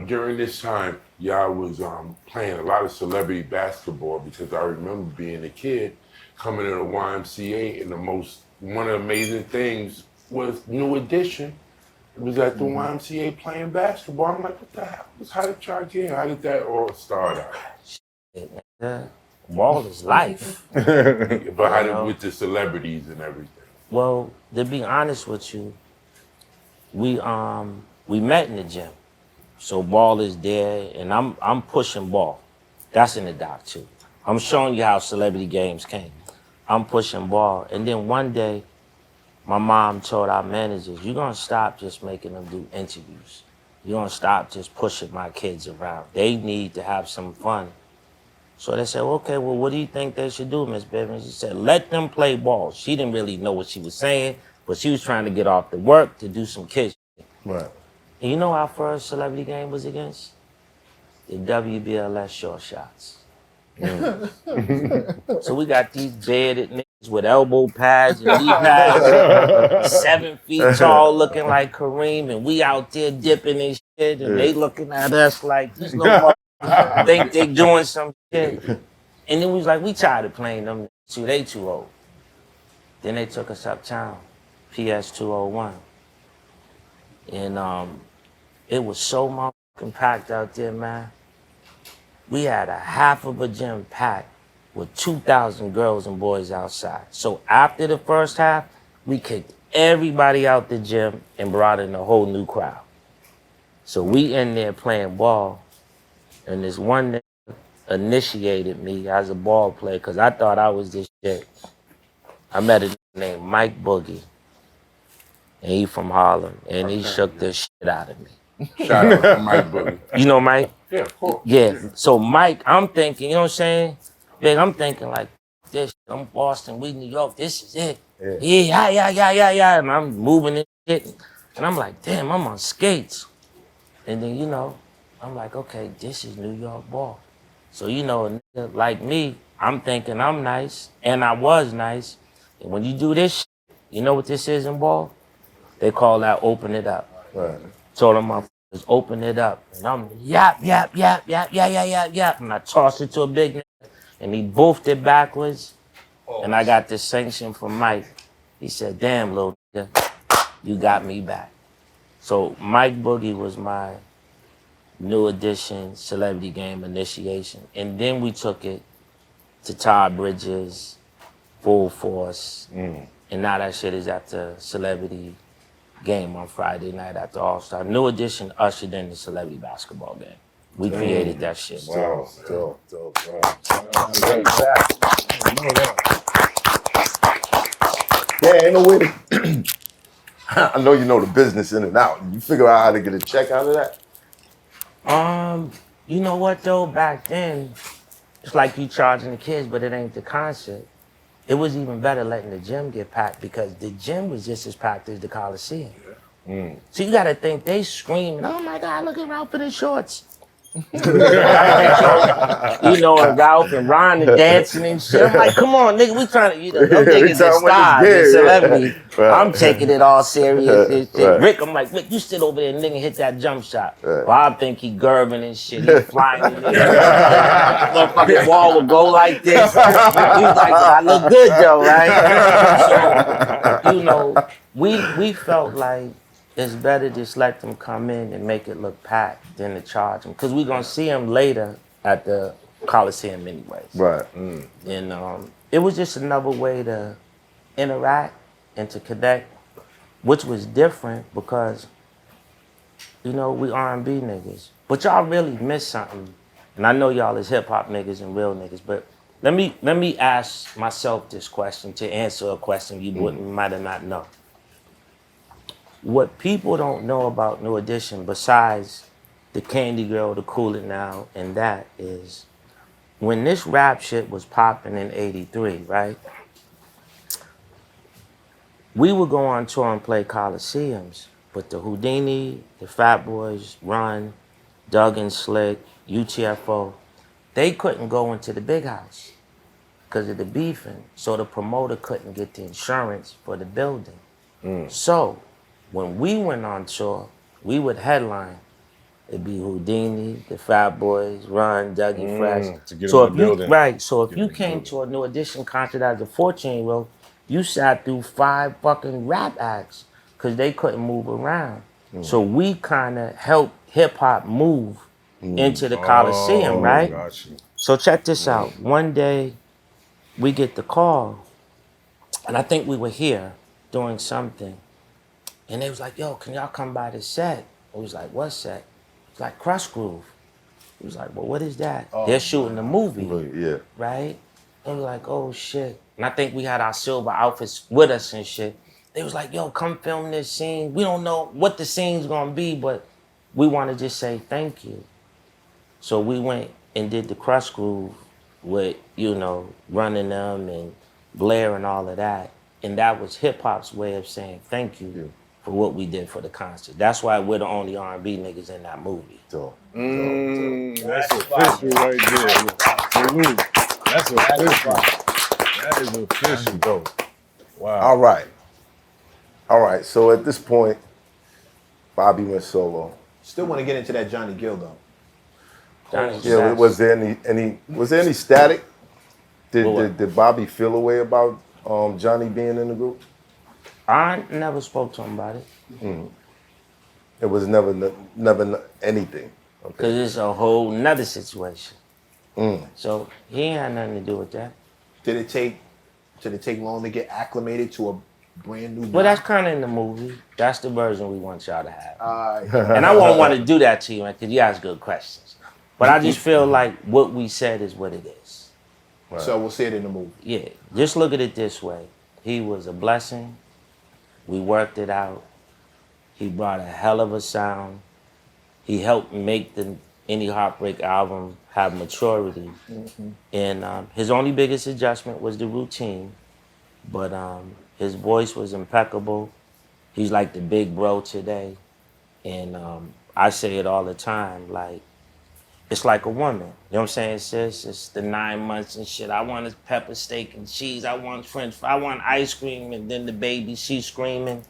during this time, y'all was playing a lot of celebrity basketball because I remember being a kid coming to the YMCA and one of the amazing things was New Edition. It was at the YMCA playing basketball. I'm like, what the hell? How did y'all get here? How did that all start out? Shit, man. Ball is life. But how did with the celebrities and everything? Well, to be honest with you, we met in the gym. So Ball is there, and I'm pushing Ball. That's in the doc too. I'm showing you how celebrity games came. I'm pushing Ball, and then one day, my mom told our managers, "You're gonna stop just making them do interviews. You're gonna stop just pushing my kids around. They need to have some fun." So they said, "Okay, well, what do you think they should do, Miss Bivens?" She said, "Let them play ball." She didn't really know what she was saying, but she was trying to get off the work to do some kids. Right. And you know our first celebrity game was against? The WBLS short shots. So we got these bearded niggas with elbow pads and knee pads, 7 feet tall, looking like Kareem, and we out there dipping and shit, and they looking at us like these little motherfuckers think they doing some shit. And then we was like, we tired of playing them. See, they too old. Then they took us uptown, PS 201, and it was so motherfucking packed out there, man. We had a half of a gym packed with 2,000 girls and boys outside. So after the first half, we kicked everybody out the gym and brought in a whole new crowd. So we in there playing ball, and this one nigga initiated me as a ball player because I thought I was this shit. I met a nigga named Mike Boogie, and he from Harlem, and he shook the shit out of me. Shout out to Mike Boogie. You know Mike? Yeah, of course. Yeah. So Mike, I'm thinking, you know what I'm saying? Big, I'm thinking like this. I'm Boston, we New York. This is it. Yeah. And I'm moving this shit, and I'm like, damn, I'm on skates. And then I'm like, okay, this is New York ball. So a nigga like me, I'm thinking I'm nice, and I was nice. And when you do this shit, you know what this is in ball? They call that open it up. Right. Told them motherfuckers open it up. And I'm yap. And I tossed it to a big nigga, and he boofed it backwards. And I got this sanction from Mike. He said, damn, little nigga, you got me back. So Mike Boogie was my New Edition celebrity game initiation. And then we took it to Todd Bridges, Full Force. And now that shit is at the celebrity game on Friday night after All-Star. New Edition ushered in the celebrity basketball game. We created that shit. Wow. Dope. Yeah, ain't no way to... I know you know the business in and out. You figure out how to get a check out of that? You know what though? Back then, it's like you charging the kids, but it ain't the concert. It was even better letting the gym get packed because the gym was just as packed as the Coliseum. So you gotta think they screaming, "Oh my God, look at Ralph in his shorts." And Ralph and Ron are dancing and shit. I'm like, come on, nigga, we trying to, them niggas are stars, the celebrity. Right. I'm taking it all serious. Right. Rick, I'm like, Rick, you sit over there and nigga hit that jump shot. Right. Well, I think he Gervin and shit. He flying in there. Motherfucking wall would go like this. He was like, I look good though, right? So, we felt like it's better just let them come in and make it look packed than to charge them. Because we're going to see them later at the Coliseum anyways. Right. And it was just another way to interact and to connect, which was different because, we R&B niggas. But y'all really miss something. And I know y'all is hip-hop niggas and real niggas, but let me ask myself this question to answer a question you might have not known. What people don't know about New Edition, besides the Candy Girl, the Cool It Now, and that is, when this rap shit was popping in '83, right? We would go on tour and play Coliseums, but the Houdini, the Fat Boys, Run, Doug and Slick, UTFO, they couldn't go into the big house because of the beefing, so the promoter couldn't get the insurance for the building. So, when we went on tour, we would headline It'd be Houdini, the Fat Boys, Run, Dougie Fresh. To get So in if the you building. right, so if you came to a New Edition concert as a 14-year-old, you sat through 5 fucking rap acts because they couldn't move around. So we kind of helped hip hop move into the Coliseum, right? Got you. So check this out. One day, we get the call, and I think we were here doing something, and they was like, "Yo, can y'all come by the set?" We was like, "What set?" It's like Crush Groove. We was like, "Well, what is that?" They're shooting a movie, Yeah. right? And we was like, "Oh shit!" And I think we had our silver outfits with us and shit. They was like, "Yo, come film this scene. We don't know what the scene's gonna be, but we want to just say thank you." So we went and did the Crush Groove with, you know, running them and Blair and all of that. And that was hip hop's way of saying thank you for what we did for the concert. That's why we're the only R&B niggas in that movie. So, That's official right there. Salute. That's official. That is official, though. Wow. all right. So at this point, Bobby went solo. Still want to get into that Johnny Gill though. Johnny Yeah, Sass. was there any static? What? Did Bobby feel a way about Johnny being in the group? I never spoke to him about it. It was never anything. Because it's a whole nother situation. So he ain't had nothing to do with that. Did it take long to get acclimated to a brand new? Well, that's kind of in the movie. That's the version we want y'all to have. guy? And I won't want to do that to you, man, because you ask good questions. But I just feel like what we said is what it is. So we'll see it in the movie. Yeah, just look at it this way. He was a blessing. We worked it out. He brought a hell of a sound. He helped make the Any Heartbreak album have maturity. And his only biggest adjustment was the routine. But his voice was impeccable. He's like the big bro today. And I say it all the time, like, it's like a woman. You know what I'm saying, sis? It's the 9 months and shit. I want a pepper steak and cheese. I want French fries. I want ice cream. And then the baby, she's screaming.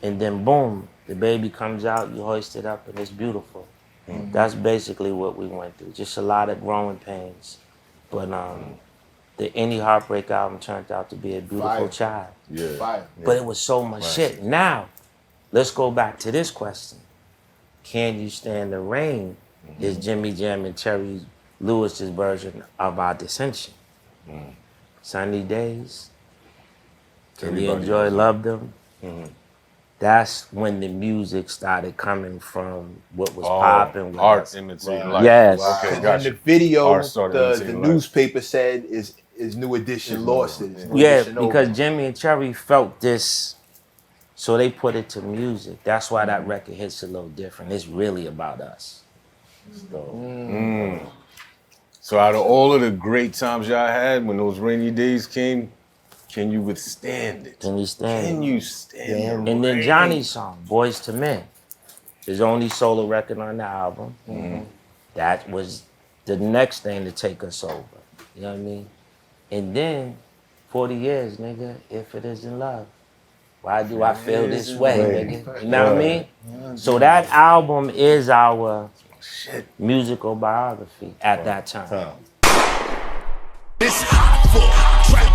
And then boom, the baby comes out, you hoist it up, and it's beautiful. That's basically what we went through. Just a lot of growing pains. But the Any Heartbreak album turned out to be a beautiful Fire. child. Yeah. Fire. But it was so much shit. Now, let's go back to this question. Can You Stand the Rain? Is Jimmy Jam and Terry Lewis's version of our dissension. Sunny Days. Did you enjoy, loved them? That's when the music started coming from what was popping. with Art us. imitating life. Yes. Okay, And gotcha. the video, Art started the imitating life. newspaper said is New Edition lost it. It's New Yeah, Edition because over. Jimmy and Cherry felt this, so they put it to music. That's why that record hits a little different. It's really about us. So, So out of all of the great times y'all had when those rainy days came, can you withstand it? can you stand Can it? you stand the And then rain? Johnny's song, Boys to Men, his only solo record on the album. That was the next thing to take us over. You know what I mean? And then 40 years, nigga, If It Isn't Love. Why do I feel this way, nigga? You know what I mean? So that album is our musical biography at that time. It's hot for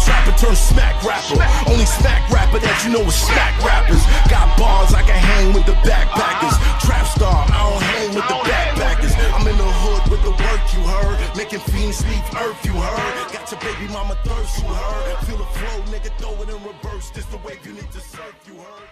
trapper turn smack rapper. Only smack rapper that you know is smack rappers. Got bars I can hang with the backpackers. Trap star, I don't hang with the backpackers. I'm in the hood with the work you heard. Making fiends leave earth you heard. Got your baby mama thirst you heard. Feel the flow, nigga, throw it in reverse. This the wave you need to surf you heard.